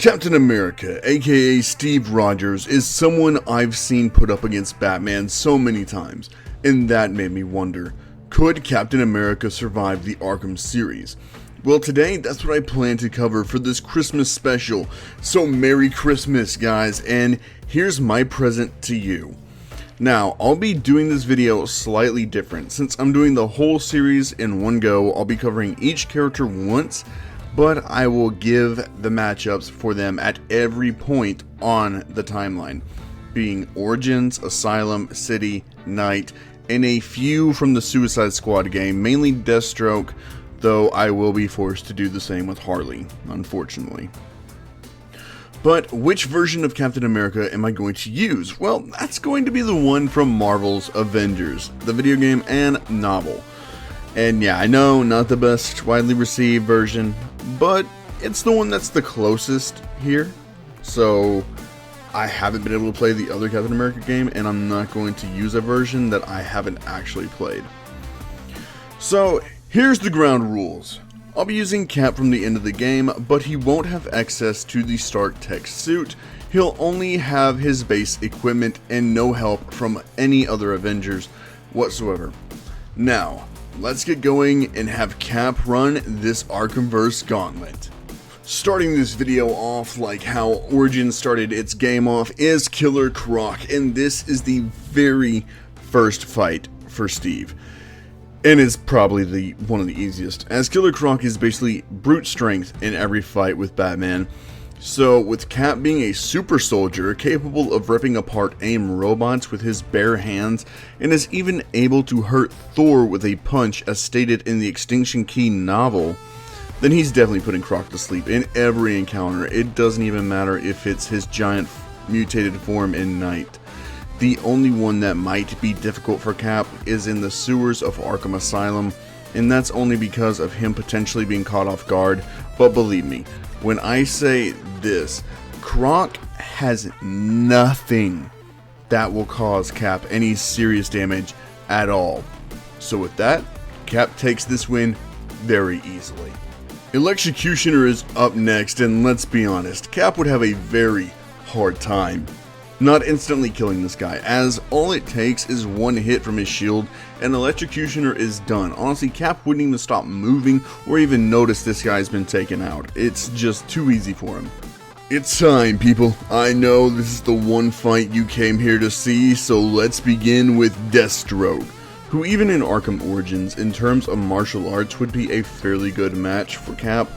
Captain America, aka Steve Rogers, is someone I've seen put up against Batman so many times, and that made me wonder, could Captain America survive the Arkham series? Well, today that's what I plan to cover for this Christmas special, so Merry Christmas guys, and here's my present to you. Now, I'll be doing this video slightly different. Since I'm doing the whole series in one go, I'll be covering each character once, but I will give the matchups for them at every point on the timeline, being Origins, Asylum, City, Night, and a few from the Suicide Squad game, mainly Deathstroke, though I will be forced to do the same with Harley, unfortunately. But which version of Captain America am I going to use? Well, that's going to be the one from Marvel's Avengers, the video game and novel. And yeah, I know, not the best widely received version, but it's the one that's the closest here. So I haven't been able to play the other Captain America game, and I'm not going to use a version that I haven't actually played. So here's the ground rules. I'll be using Cap from the end of the game, but he won't have access to the Stark Tech suit. He'll only have his base equipment and no help from any other Avengers whatsoever. Now, let's get going and have Cap run this Arkhamverse gauntlet. Starting this video off like how Origins started its game off is Killer Croc, and this is the very first fight for Steve. And it's probably one of the easiest, as Killer Croc is basically brute strength in every fight with Batman. So with Cap being a super soldier capable of ripping apart AIM robots with his bare hands, and is even able to hurt Thor with a punch as stated in the Extinction Key novel, then he's definitely putting Croc to sleep in every encounter. It doesn't even matter if it's his giant mutated form in Night. The only one that might be difficult for Cap is in the sewers of Arkham Asylum, and that's only because of him potentially being caught off guard. But believe me, when I say this, Croc has nothing that will cause Cap any serious damage at all. So with that, Cap takes this win very easily. Electrocutioner is up next, and let's be honest, Cap would have a very hard time not instantly killing this guy, as all it takes is one hit from his shield and Electrocutioner is done. Honestly, Cap wouldn't even stop moving or even notice this guy's been taken out. It's just too easy for him. It's time, people. I know this is the one fight you came here to see, so let's begin with Deathstroke, who even in Arkham Origins, in terms of martial arts, would be a fairly good match for Cap.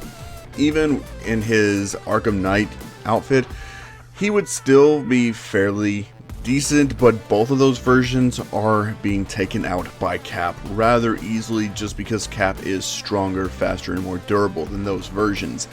Even in his Arkham Knight outfit, he would still be fairly decent, but both of those versions are being taken out by Cap rather easily just because Cap is stronger, faster, and more durable than those versions.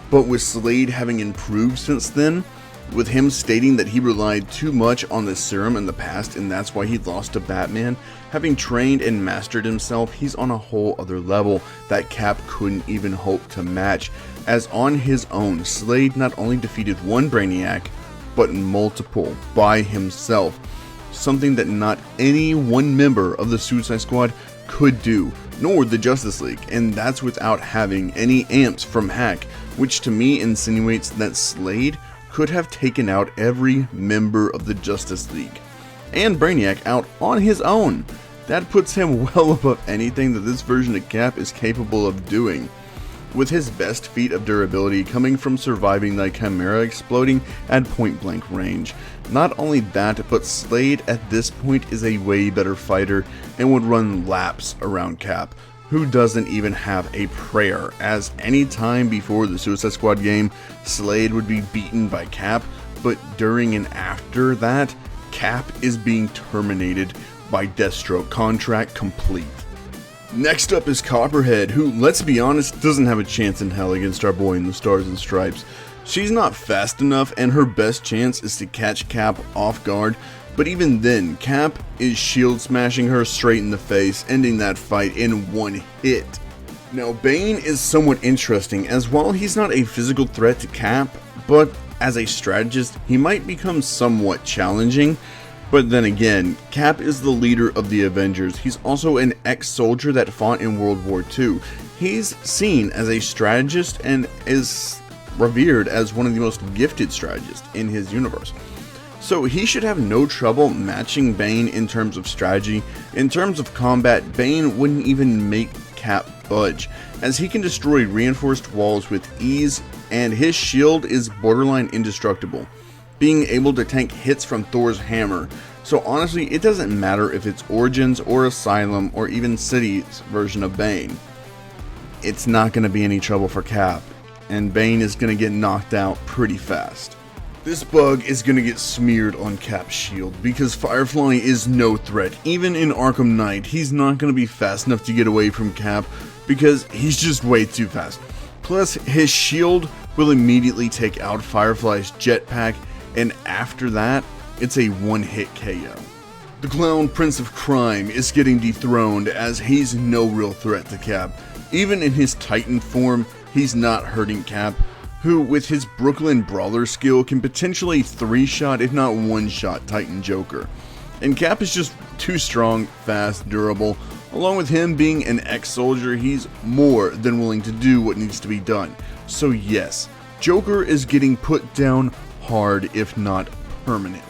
But with Slade having improved since then, with him stating that he relied too much on the serum in the past and that's why he lost to Batman, having trained and mastered himself, he's on a whole other level that Cap couldn't even hope to match, as on his own, Slade not only defeated one Brainiac, but multiple by himself, something that not any one member of the Suicide Squad could do, nor the Justice League, and that's without having any amps from Hack, which to me insinuates that Slade could have taken out every member of the Justice League, and Brainiac out on his own. That puts him well above anything that this version of Cap is capable of doing, with his best feat of durability coming from surviving the Chimera exploding at point blank range. Not only that, but Slade at this point is a way better fighter and would run laps around Cap, who doesn't even have a prayer, as any time before the Suicide Squad game, Slade would be beaten by Cap, but during and after that, Cap is being terminated by Deathstroke, contract complete. Next up is Copperhead, who, let's be honest, doesn't have a chance in hell against our boy in the Stars and Stripes. She's not fast enough, and her best chance is to catch Cap off guard, but even then, Cap is shield smashing her straight in the face, ending that fight in one hit. Now, Bane is somewhat interesting, as while he's not a physical threat to Cap, but as a strategist, he might become somewhat challenging. But then again, Cap is the leader of the Avengers. He's also an ex-soldier that fought in World War II. He's seen as a strategist and is revered as one of the most gifted strategists in his universe. So he should have no trouble matching Bane in terms of strategy. In terms of combat, Bane wouldn't even make Cap budge, as he can destroy reinforced walls with ease, and his shield is borderline indestructible, being able to tank hits from Thor's hammer. So honestly, it doesn't matter if it's Origins or Asylum or even City's version of Bane. It's not going to be any trouble for Cap, and Bane is going to get knocked out pretty fast. This bug is going to get smeared on Cap's shield because Firefly is no threat. Even in Arkham Knight, he's not going to be fast enough to get away from Cap because he's just way too fast. Plus, his shield will immediately take out Firefly's jetpack, and after that, it's a one-hit KO. The Clown Prince of Crime is getting dethroned as he's no real threat to Cap. Even in his Titan form, he's not hurting Cap, who with his Brooklyn Brawler skill can potentially 3-shot if not 1-shot Titan Joker. And Cap is just too strong, fast, durable. Along with him being an ex-soldier, he's more than willing to do what needs to be done. So yes, Joker is getting put down hard if not permanently.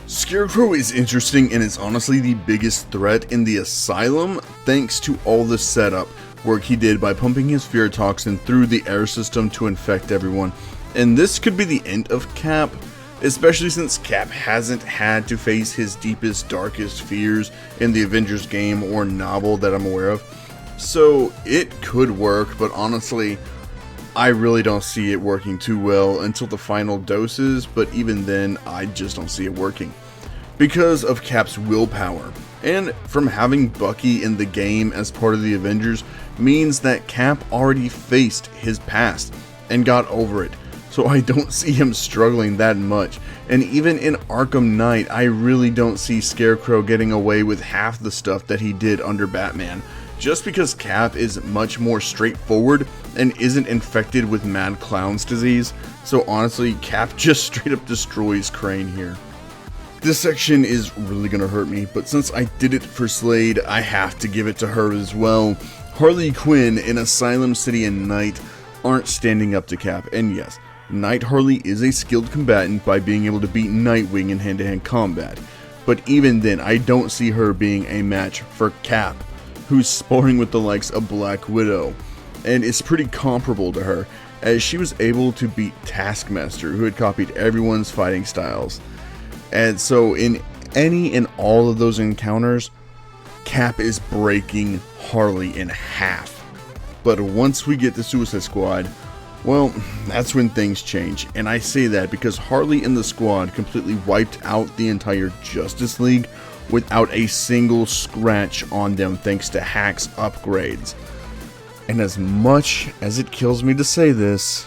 Scarecrow is interesting and is honestly the biggest threat in the Asylum thanks to all the setup work he did by pumping his fear toxin through the air system to infect everyone. And this could be the end of Cap, especially since Cap hasn't had to face his deepest, darkest fears in the Avengers game or novel that I'm aware of. So it could work, but honestly, I really don't see it working too well until the final doses, but even then, I just don't see it working. Because of Cap's willpower, and from having Bucky in the game as part of the Avengers, means that Cap already faced his past and got over it. So I don't see him struggling that much. And even in Arkham Knight, I really don't see Scarecrow getting away with half the stuff that he did under Batman. Just because Cap is much more straightforward and isn't infected with Mad Clown's disease. So honestly, Cap just straight up destroys Crane here. This section is really gonna hurt me, but since I did it for Slade, I have to give it to her as well. Harley Quinn in Asylum City and Knight aren't standing up to Cap, and yes, Night Harley is a skilled combatant by being able to beat Nightwing in hand-to-hand combat, but even then I don't see her being a match for Cap, who's sparring with the likes of Black Widow, and is pretty comparable to her, as she was able to beat Taskmaster, who had copied everyone's fighting styles. And so in any and all of those encounters, Cap is breaking Harley in half. But once we get to Suicide Squad, well, that's when things change. And I say that because Harley and the squad completely wiped out the entire Justice League without a single scratch on them thanks to Hack's upgrades. And as much as it kills me to say this,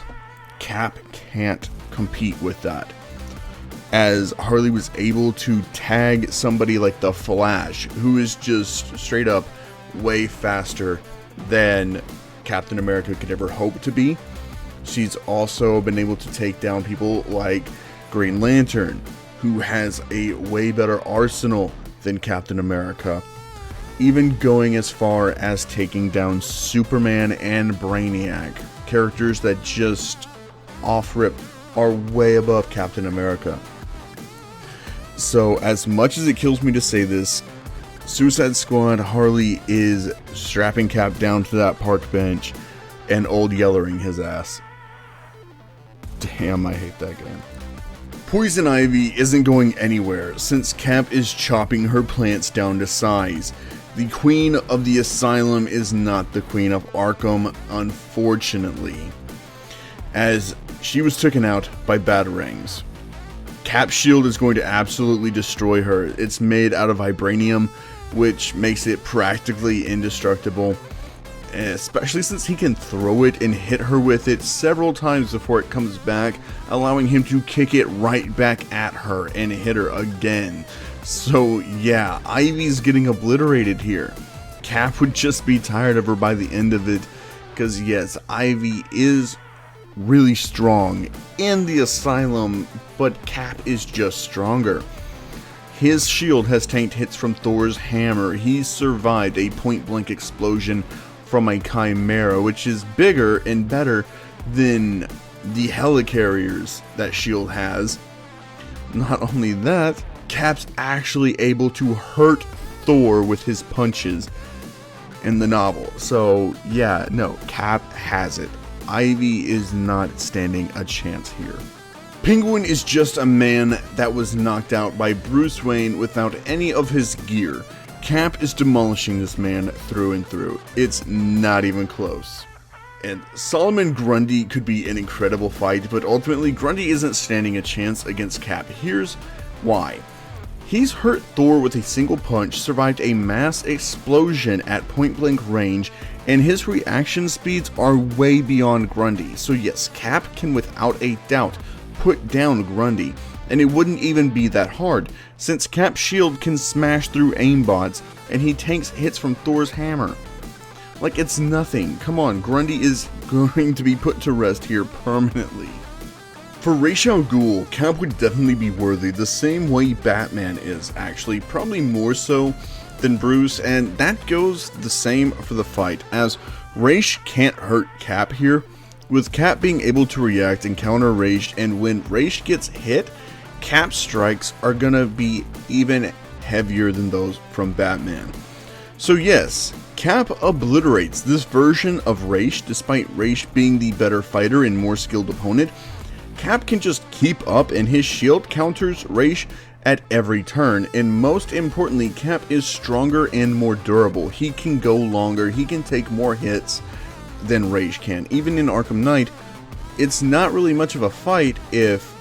Cap can't compete with that, as Harley was able to tag somebody like the Flash, who is just straight up way faster than Captain America could ever hope to be. She's also been able to take down people like Green Lantern, who has a way better arsenal than Captain America, even going as far as taking down Superman and Brainiac, characters that just off-rip are way above Captain America. So as much as it kills me to say this, Suicide Squad Harley is strapping Cap down to that park bench and old yellering his ass. Damn, I hate that game. Poison Ivy isn't going anywhere since Cap is chopping her plants down to size. The Queen of the Asylum is not the Queen of Arkham, unfortunately, as she was taken out by Batarangs. Cap's shield is going to absolutely destroy her. It's made out of vibranium, which makes it practically indestructible, especially since he can throw it and hit her with it several times before it comes back, allowing him to kick it right back at her and hit her again. So yeah, Ivy's getting obliterated here. Cap would just be tired of her by the end of it, because yes, Ivy is really strong in the Asylum, but Cap is just stronger. His shield has tanked hits from Thor's hammer. He's survived a point-blank explosion from a Chimera, which is bigger and better than the helicarriers that S.H.I.E.L.D. has. Not only that, Cap's actually able to hurt Thor with his punches in the novel. So yeah, no, Cap has it. Ivy is not standing a chance here. Penguin is just a man that was knocked out by Bruce Wayne without any of his gear. Cap is demolishing this man through and through. It's not even close. And Solomon Grundy could be an incredible fight, but ultimately Grundy isn't standing a chance against Cap. Here's why. He's hurt Thor with a single punch, survived a mass explosion at point blank range, and his reaction speeds are way beyond Grundy. So yes, Cap can without a doubt put down Grundy, and it wouldn't even be that hard, since Cap's shield can smash through aimbots, and he tanks hits from Thor's hammer. Like, it's nothing. Come on, Grundy is going to be put to rest here permanently. For Ra's al Ghul, Cap would definitely be worthy the same way Batman is, actually, probably more so than Bruce, and that goes the same for the fight, as Ra's can't hurt Cap here, with Cap being able to react and counter Ra's, and when Ra's gets hit, Cap's strikes are gonna be even heavier than those from Batman. So yes, Cap obliterates this version of Ra's despite Ra's being the better fighter and more skilled opponent. Cap can just keep up, and his shield counters Ra's at every turn, and most importantly, Cap is stronger and more durable. He can go longer, he can take more hits than Ra's can. Even in Arkham Knight, it's not really much of a fight if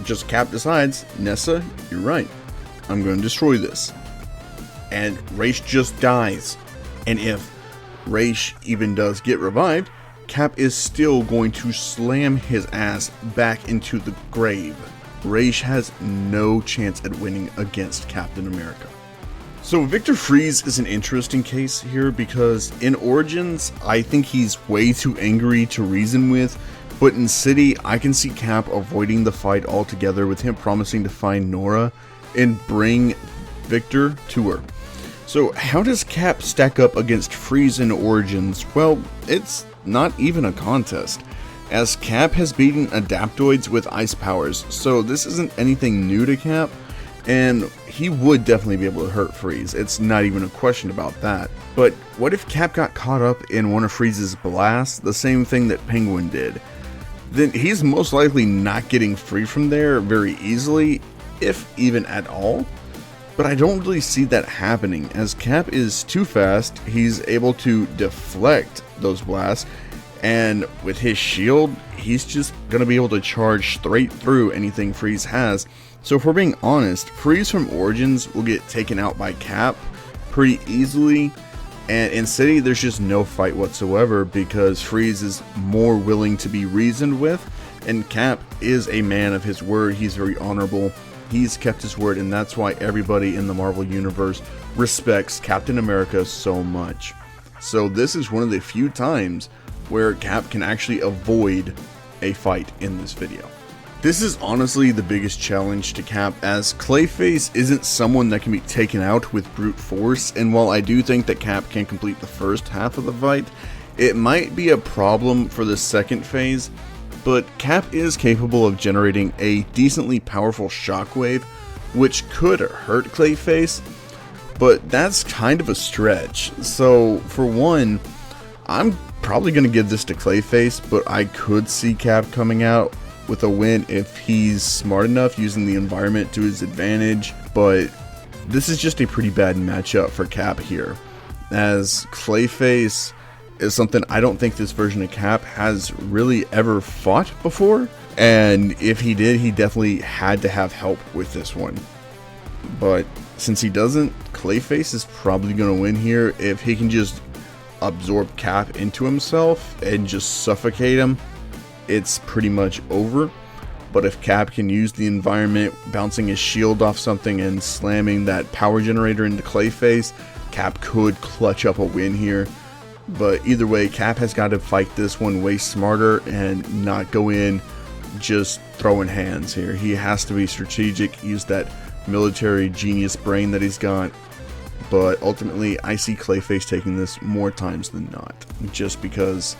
just Cap decides, Nessa, you're right, I'm going to destroy this. And Ra's just dies. And if Ra's even does get revived, Cap is still going to slam his ass back into the grave. Ra's has no chance at winning against Captain America. So Victor Freeze is an interesting case here because in Origins, I think he's way too angry to reason with, but in City, I can see Cap avoiding the fight altogether with him promising to find Nora and bring Victor to her. So how does Cap stack up against Freeze in Origins? Well, it's not even a contest, as Cap has beaten Adaptoids with ice powers, so this isn't anything new to Cap, and he would definitely be able to hurt Freeze. It's not even a question about that. But what if Cap got caught up in one of Freeze's blasts, the same thing that Penguin did? Then he's most likely not getting free from there very easily, if even at all. But I don't really see that happening, as Cap is too fast, he's able to deflect those blasts, and with his shield, he's just going to be able to charge straight through anything Freeze has. So if we're being honest, Freeze from Origins will get taken out by Cap pretty easily, and in City there's just no fight whatsoever because Freeze is more willing to be reasoned with, and Cap is a man of his word. He's very honorable. He's kept his word, and that's why everybody in the Marvel Universe respects Captain America so much. So this is one of the few times where Cap can actually avoid a fight in this video. This is honestly the biggest challenge to Cap, as Clayface isn't someone that can be taken out with brute force, and while I do think that Cap can complete the first half of the fight, it might be a problem for the second phase. But Cap is capable of generating a decently powerful shockwave, which could hurt Clayface, but that's kind of a stretch. So for one, I'm probably going to give this to Clayface, but I could see Cap coming out with a win if he's smart enough using the environment to his advantage. But this is just a pretty bad matchup for Cap here, as Clayface is something I don't think this version of Cap has really ever fought before, and if he did, he definitely had to have help with this one. But since he doesn't, Clayface is probably going to win here if he can just absorb Cap into himself and just suffocate him. It's pretty much over. But if Cap can use the environment, bouncing his shield off something and slamming that power generator into Clayface, Cap could clutch up a win here. But either way, Cap has got to fight this one way smarter and not go in just throwing hands here. He has to be strategic, use that military genius brain that he's got. But ultimately, I see Clayface taking this more times than not, just because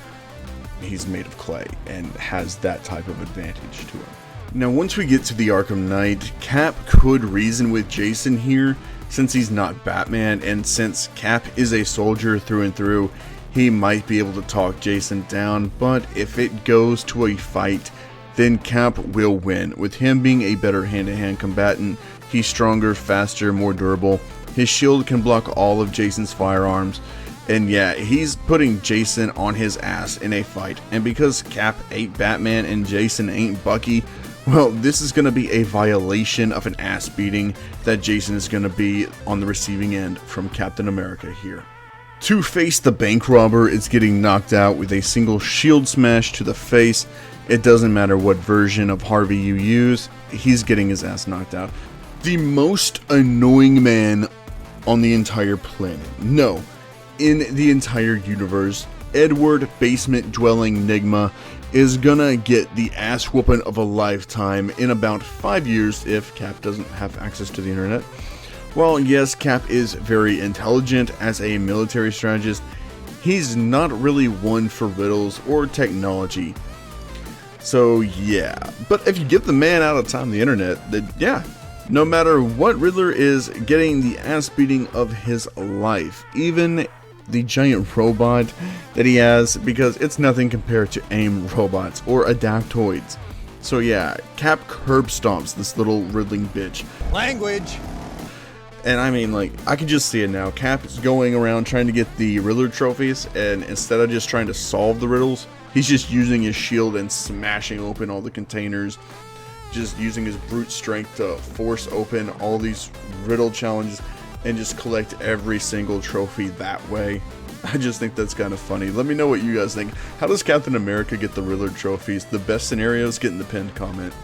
he's made of clay and has that type of advantage to him. Now, once we get to the Arkham Knight, Cap could reason with Jason here, since he's not Batman, and since Cap is a soldier through and through, he might be able to talk Jason down, but if it goes to a fight, then Cap will win. With him being a better hand-to-hand combatant, he's stronger, faster, more durable. His shield can block all of Jason's firearms, and yeah, he's putting Jason on his ass in a fight. And because Cap ain't Batman and Jason ain't Bucky, well, this is going to be a violation of an ass beating that Jason is going to be on the receiving end from Captain America here. Two-Face the bank robber is getting knocked out with a single shield smash to the face. It doesn't matter what version of Harvey you use, he's getting his ass knocked out. The most annoying man on the entire planet. No, in the entire universe, Edward Basement Dwelling Nigma is gonna get the ass whooping of a lifetime in about 5 years if Cap doesn't have access to the internet. While yes, Cap is very intelligent as a military strategist, he's not really one for riddles or technology. So yeah, but if you give the man out of time the internet, then yeah, no matter what Riddler is getting the ass beating of his life, even the giant robot that he has, because it's nothing compared to AIM robots or adaptoids. So yeah, Cap curb stomps this little riddling bitch. Language! And I mean, like, I can just see it now. Cap is going around trying to get the Riddler trophies, and instead of just trying to solve the riddles, he's just using his shield and smashing open all the containers, just using his brute strength to force open all these riddle challenges and just collect every single trophy that way. I just think that's kind of funny. Let me know what you guys think. How does Captain America get the Riddler trophies? The best scenarios, get in the pinned comment.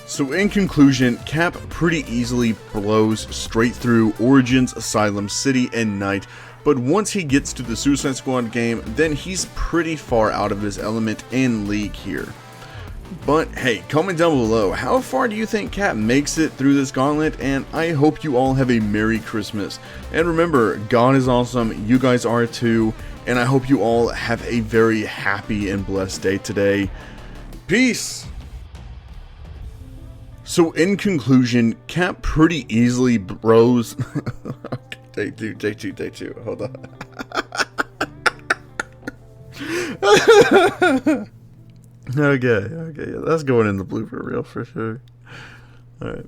So in conclusion, Cap pretty easily blows straight through Origins, Asylum City, and Night, but once he gets to the Suicide Squad game, then he's pretty far out of his element and league here. But hey, comment down below, how far do you think Cap makes it through this gauntlet? And I hope you all have a Merry Christmas. And remember, God is awesome, you guys are too, and I hope you all have a very happy and blessed day today. Peace! So in conclusion, Cap pretty easily bros... Take two, hold on. Okay, yeah, that's going in the blooper reel for sure. Alright.